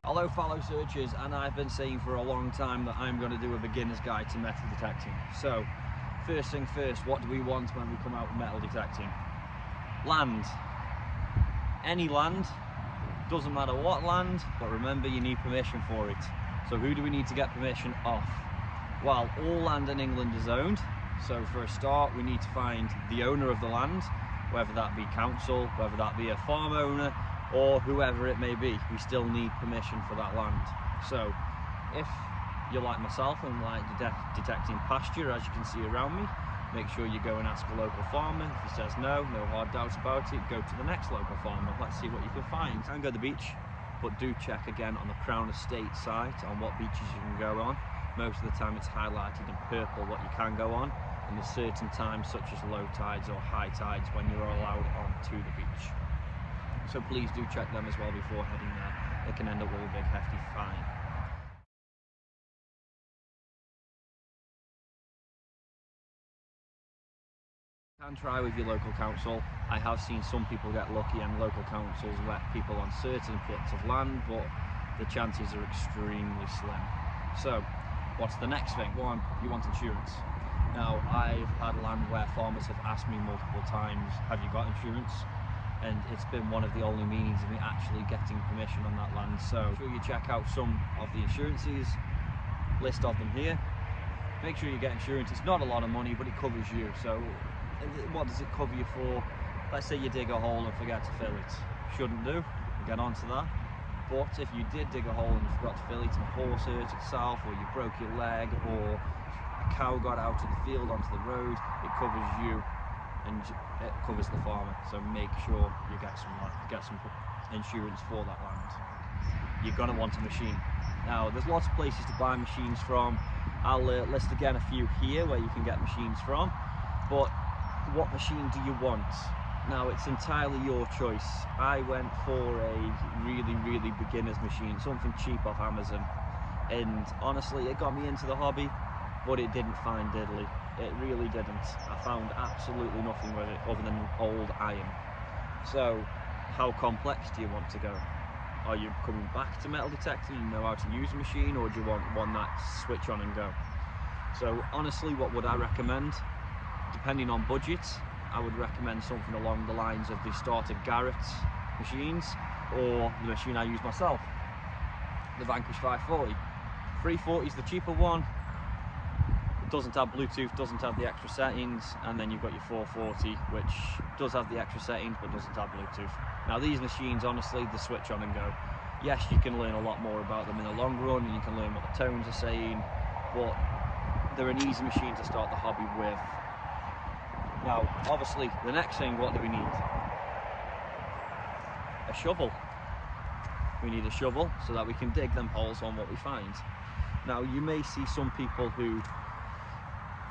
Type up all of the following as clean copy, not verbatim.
Hello fellow searchers, and I've been saying for a long time that I'm going to do a beginner's guide to metal detecting. So, first thing first, what do we want when we come out metal detecting? Land. Any land, doesn't matter what land, but remember you need permission for it. So who do we need to get permission off? Well, all land in England is owned, so for a start we need to find the owner of the land, whether that be council, whether that be a farm owner, or whoever it may be. We still need permission for that land. So if you're like myself and like detecting pasture, as you can see around me, make sure you go and ask a local farmer. If he says no hard doubts about it, go to the next local farmer. Let's see what you can find. You can go to the beach, but do check again on the Crown Estate site on what beaches you can go on. Most of the time it's highlighted in purple what you can go on, and there's certain times such as low tides or high tides when you're allowed on to the beach. So please do check them as well before heading there. It can end up with a big hefty fine. You can try with your local council. I have seen some people get lucky and local councils let people on certain plots of land, but the chances are extremely slim. So what's the next thing? One, you want insurance. Now, I've had land where farmers have asked me multiple times, have you got insurance? And it's been one of the only means of me actually getting permission on that land. So make sure you check out some of the insurances, list of them here. Make sure you get insurance. It's not a lot of money, but it covers you. So what does it cover you for? Let's say you dig a hole and forget to fill it. Shouldn't do, we'll get on to that. But if you did dig a hole and you forgot to fill it and a horse hurt itself, or you broke your leg, or a cow got out of the field onto the road, it covers you and it covers the farmer. So make sure you get some insurance for that land. You're going to want a machine. Now, there's lots of places to buy machines from. I'll list again a few here where you can get machines from, but what machine do you want? Now, it's entirely your choice. I went for a really beginner's machine, something cheap off Amazon, and honestly it got me into the hobby, but it didn't find diddly. It really didn't. I found absolutely nothing with it other than old iron. So how complex do you want to go? Are you coming back to metal detecting, you know how to use a machine, or do you want one that's switch on and go? So honestly, what would I recommend? Depending on budget, I would recommend something along the lines of the starter Garrett machines, or the machine I use myself, the Vanquish 540. 340 is the cheaper one. It doesn't have Bluetooth, doesn't have the extra settings, and then you've got your 440, which does have the extra settings but doesn't have Bluetooth. Now these machines, honestly, they switch on and go. Yes, you can learn a lot more about them in the long run, and you can learn what the tones are saying, but they're an easy machine to start the hobby with. Now, obviously, the next thing, what do we need? A shovel. We need a shovel so that we can dig them holes on what we find. Now, you may see some people who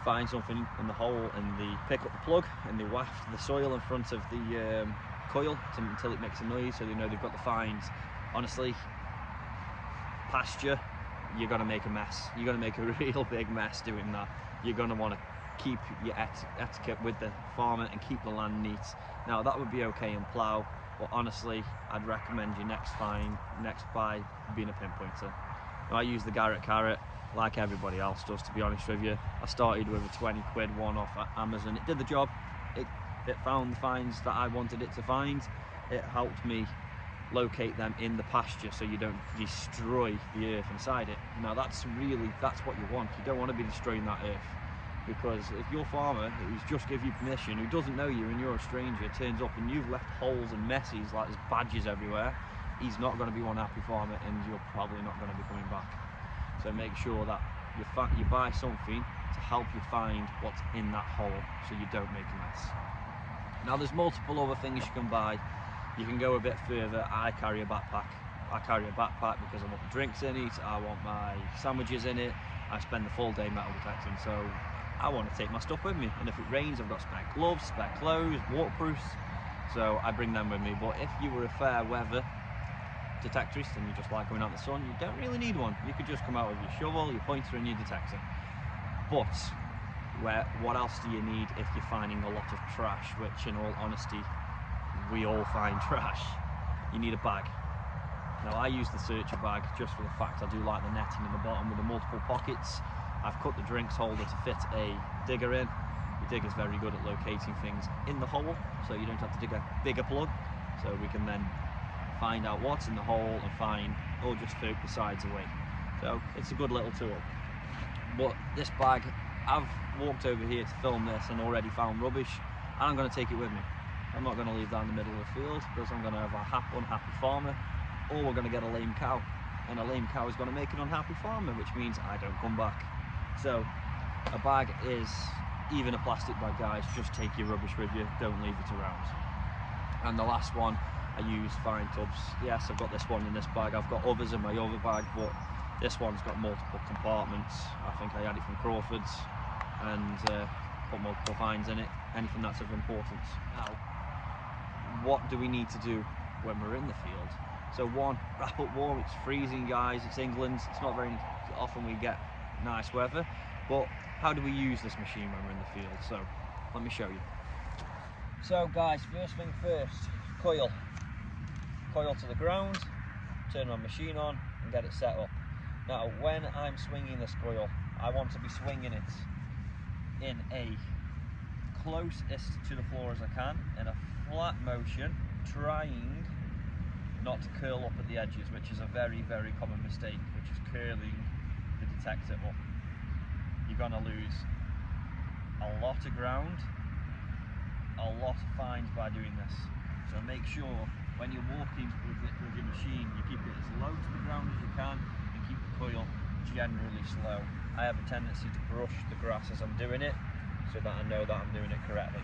find something in the hole and they pick up the plug and they waft the soil in front of the coil until it makes a noise, so they know they've got the find. Honestly, pasture, you're going to make a mess. You're going to make a real big mess doing that. You're going to want to keep your etiquette with the farmer and keep the land neat. Now that would be okay in plough, but honestly I'd recommend your next buy being a pinpointer. Now, I use the Garrett carrot like everybody else does, to be honest with you. I started with a 20 quid one off at Amazon. It did the job. It found the finds that I wanted it to find. It helped me locate them in the pasture so you don't destroy the earth inside it. Now that's what you want. You don't want to be destroying that earth. Because if your farmer who's just give you permission, who doesn't know you and you're a stranger, turns up and you've left holes and messes, like there's badges everywhere, he's not going to be one happy farmer, and you're probably not going to be coming back. So make sure that you buy something to help you find what's in that hole so you don't make a mess. Now there's multiple other things you can buy. You can go a bit further. I carry a backpack. I carry a backpack because I want the drinks in it, I want my sandwiches in it. I spend the full day metal detecting, so I want to take my stuff with me, and if it rains I've got spare gloves, spare clothes, waterproofs, so I bring them with me. But if you were a fair weather detectorist and you just like going out in the sun, you don't really need one. You could just come out with your shovel, your pointer and your detector. But what else do you need if you're finding a lot of trash, which in all honesty we all find trash? You need a bag. Now I use the searcher bag just for the fact I do like the netting in the bottom with the multiple pockets. I've cut the drinks holder to fit a digger in. The digger's very good at locating things in the hole, so you don't have to dig a bigger plug. So we can then find out what's in the hole and find, or just poke the sides away. So it's a good little tool. But this bag, I've walked over here to film this and already found rubbish, and I'm going to take it with me. I'm not going to leave that in the middle of the field, because I'm going to have a unhappy farmer, or we're going to get a lame cow, and a lame cow is going to make an unhappy farmer, which means I don't come back. So a bag is, even a plastic bag, guys, just take your rubbish with you, don't leave it around. And the last one, I use fine tubs. Yes, I've got this one in this bag, I've got others in my other bag, but this one's got multiple compartments. I think I had it from Crawford's, and put multiple fines in it, anything that's of importance. Now, what do we need to do when we're in the field? So one, wrap up warm. It's freezing, guys, it's England, it's not very often we get nice weather, but how do we use this machine when we're in the field? So let me show you. So guys, first thing first, coil to the ground, turn my machine on and get it set up. Now when I'm swinging this coil, I want to be swinging it in a closest to the floor as I can, in a flat motion, trying not to curl up at the edges, which is a very, very common mistake, which is curling the detector up. You're going to lose a lot of ground, a lot of fines by doing this. So make sure when you're walking with your machine, you keep it as low to the ground as you can and keep the coil generally slow. I have a tendency to brush the grass as I'm doing it, so that I know that I'm doing it correctly.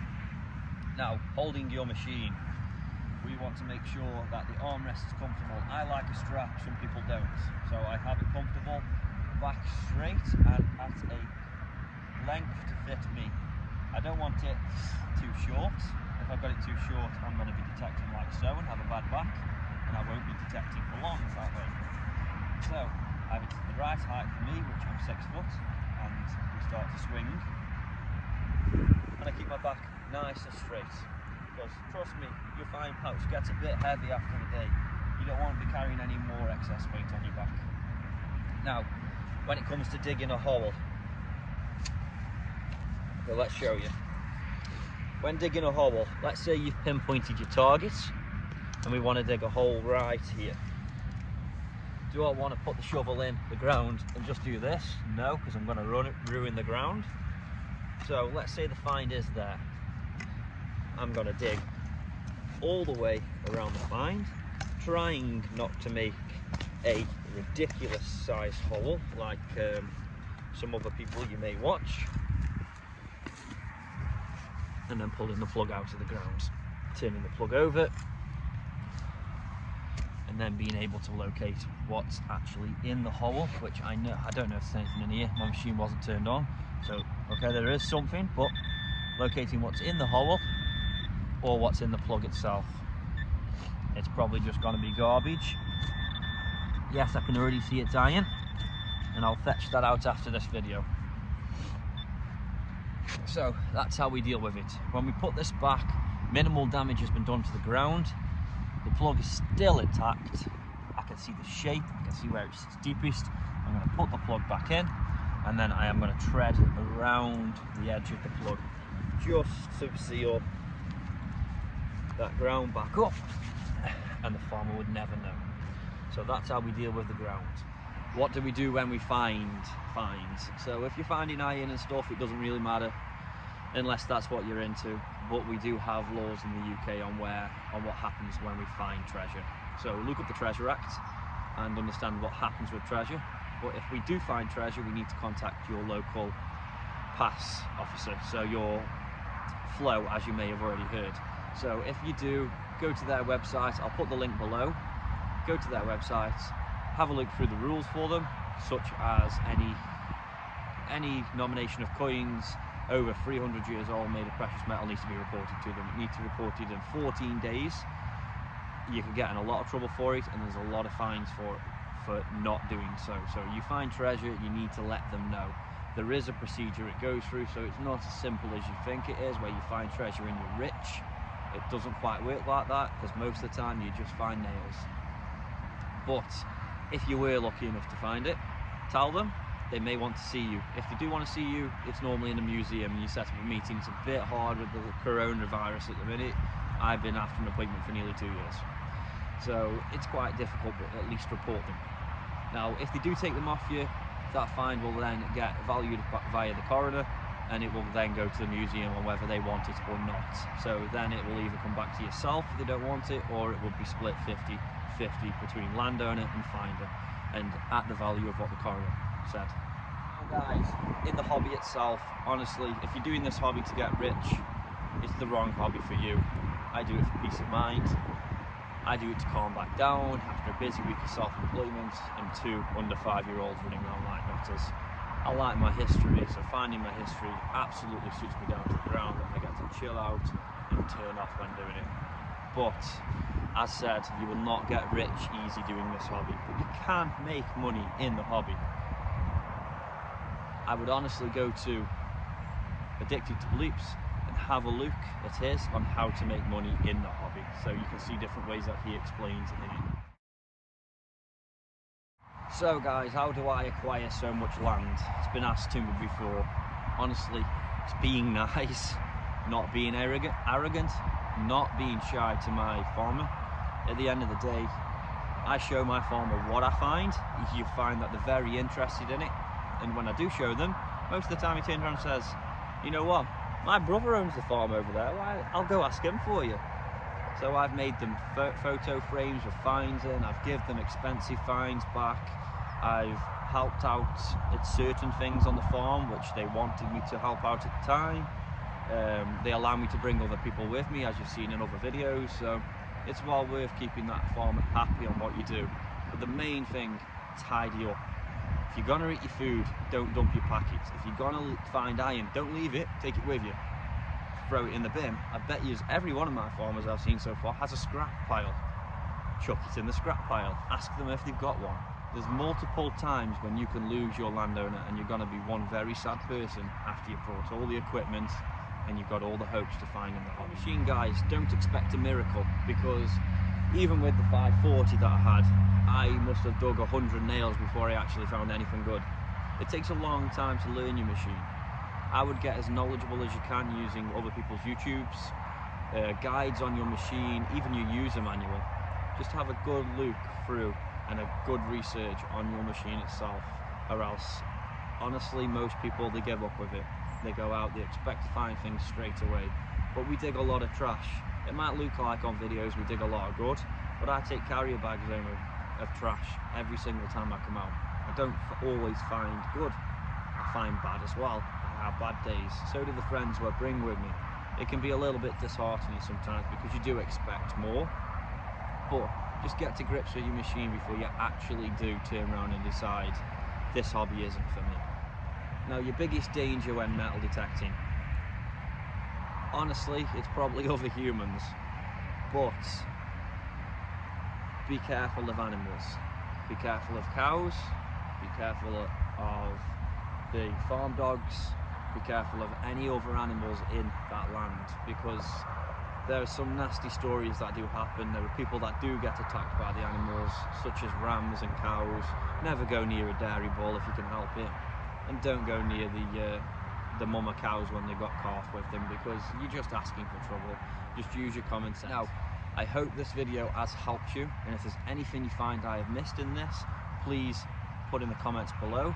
Now, holding your machine, we want to make sure that the armrest is comfortable. I like a strap, some people don't. So I have it comfortable, back straight and at a length to fit me. I don't want it too short. If I've got it too short, I'm going to be detecting like so and have a bad back, and I won't be detecting for long that way. So I have it to the right height for me, which I'm 6 foot, and we start to swing. And I keep my back nice and straight, because trust me, your fine pouch gets a bit heavy after the day. You don't want to be carrying any more excess weight on your back. Now, when it comes to digging a hole, so let's show you. When digging a hole, let's say you've pinpointed your target and we want to dig a hole right here. Do I want to put the shovel in the ground and just do this? No, because I'm going to ruin the ground. So let's say the find is there. I'm going to dig all the way around the find, trying not to make a ridiculous sized hole like some other people you may watch, and then pulling the plug out of the ground, turning the plug over, and then being able to locate what's actually in the hole, which I don't know if there's anything in here. My machine wasn't turned on, so okay, there is something, but locating what's in the hole or what's in the plug itself. It's probably just going to be garbage. Yes, I can already see it dying, and I'll fetch that out after this video. So that's how we deal with it. When we put this back, minimal damage has been done to the ground. The plug is still intact. I can see the shape, I can see where it's deepest. I'm going to put the plug back in, and then I am going to tread around the edge of the plug just to seal that ground back up, and the farmer would never know. So that's how we deal with the ground. What do we do when we find finds? So if you're finding iron and stuff, it doesn't really matter unless that's what you're into, but we do have laws in the UK on what happens when we find treasure. So look at the Treasure Act and understand what happens with treasure. But if we do find treasure, we need to contact your local pass officer, so your flow, as you may have already heard. So if you do, go to their website, I'll put the link below, go to their website, have a look through the rules for them, such as any nomination of coins over 300 years old made of precious metal needs to be reported to them. It needs to be reported in 14 days. You could get in a lot of trouble for it, and there's a lot of fines for not doing so. So you find treasure, you need to let them know. There is a procedure it goes through, so it's not as simple as you think it is, where you find treasure and you're rich. It doesn't quite work like that, because most of the time you just find nails. But if you were lucky enough to find it, tell them. They may want to see you. If they do want to see you, it's normally in a museum. You set up a meeting. It's a bit hard with the coronavirus at the minute. I've been after an appointment for nearly 2 years. So it's quite difficult, but at least report them. Now, if they do take them off you, that fine will then get valued via the coroner, and it will then go to the museum on whether they want it or not. So then it will either come back to yourself if they don't want it, or it would be split 50-50 between landowner and finder, and at the value of what the coroner said. Now guys, in the hobby itself, honestly, if you're doing this hobby to get rich, it's the wrong hobby for you. I do it for peace of mind. I do it to calm back down after a busy week of self-employment and 2 under 5-year-olds running around like nutters. I like my history, so finding my history absolutely suits me down to the ground, and I get to chill out and turn off when doing it. But, as said, you will not get rich easy doing this hobby, but you can make money in the hobby. I would honestly go to Addicted to Bleeps and have a look at his on how to make money in the hobby, so you can see different ways that he explains in it. So guys, how do I acquire so much land? It's been asked to me before. Honestly, it's being nice, not being arrogant, not being shy to my farmer. At the end of the day, I show my farmer what I find. You find that they're very interested in it, and when I do show them, most of the time he turns around and says, you know what, my brother owns the farm over there, I'll go ask him for you. So I've made them photo frames with fines in, I've given them expensive fines back, I've helped out at certain things on the farm which they wanted me to help out at the time. They allow me to bring other people with me, as you've seen in other videos, so it's well worth keeping that farmer happy on what you do. But the main thing, tidy up. If you're gonna eat your food, don't dump your packets. If you're gonna find iron, don't leave it, take it with you. Throw it in the bin. I bet you every one of my farmers I've seen so far has a scrap pile. Chuck it in the scrap pile. Ask them if they've got one. There's multiple times when you can lose your landowner and you're gonna be one very sad person after you've brought all the equipment and you've got all the hopes to find in the hobby. Machine guys, don't expect a miracle, because even with the 540 that I had, I must have dug 100 nails before I actually found anything good. It takes a long time to learn your machine. I would get as knowledgeable as you can using other people's YouTubes, guides on your machine, even your user manual. Just have a good look through and a good research on your machine itself, or else, honestly, most people, they give up with it. They go out, they expect to find things straight away. But we dig a lot of trash. It might look like on videos we dig a lot of good, but I take carrier bags home of trash every single time I come out. I don't always find good. I find bad as well. I have bad days. So do the friends who I bring with me. It can be a little bit disheartening sometimes because you do expect more, but just get to grips with your machine before you actually do turn around and decide this hobby isn't for me. Now, your biggest danger when metal detecting, honestly, it's probably other humans, but be careful of animals. Be careful of cows, be careful of the farm dogs, be careful of any other animals in that land, because there are some nasty stories that do happen. There are people that do get attacked by the animals, such as rams and cows. Never go near a dairy bull if you can help it, and don't go near the mama cows when they've got calf with them, because you're just asking for trouble. Just use your common sense. Now, I hope this video has helped you, and if there's anything you find I have missed in this, please put in the comments below.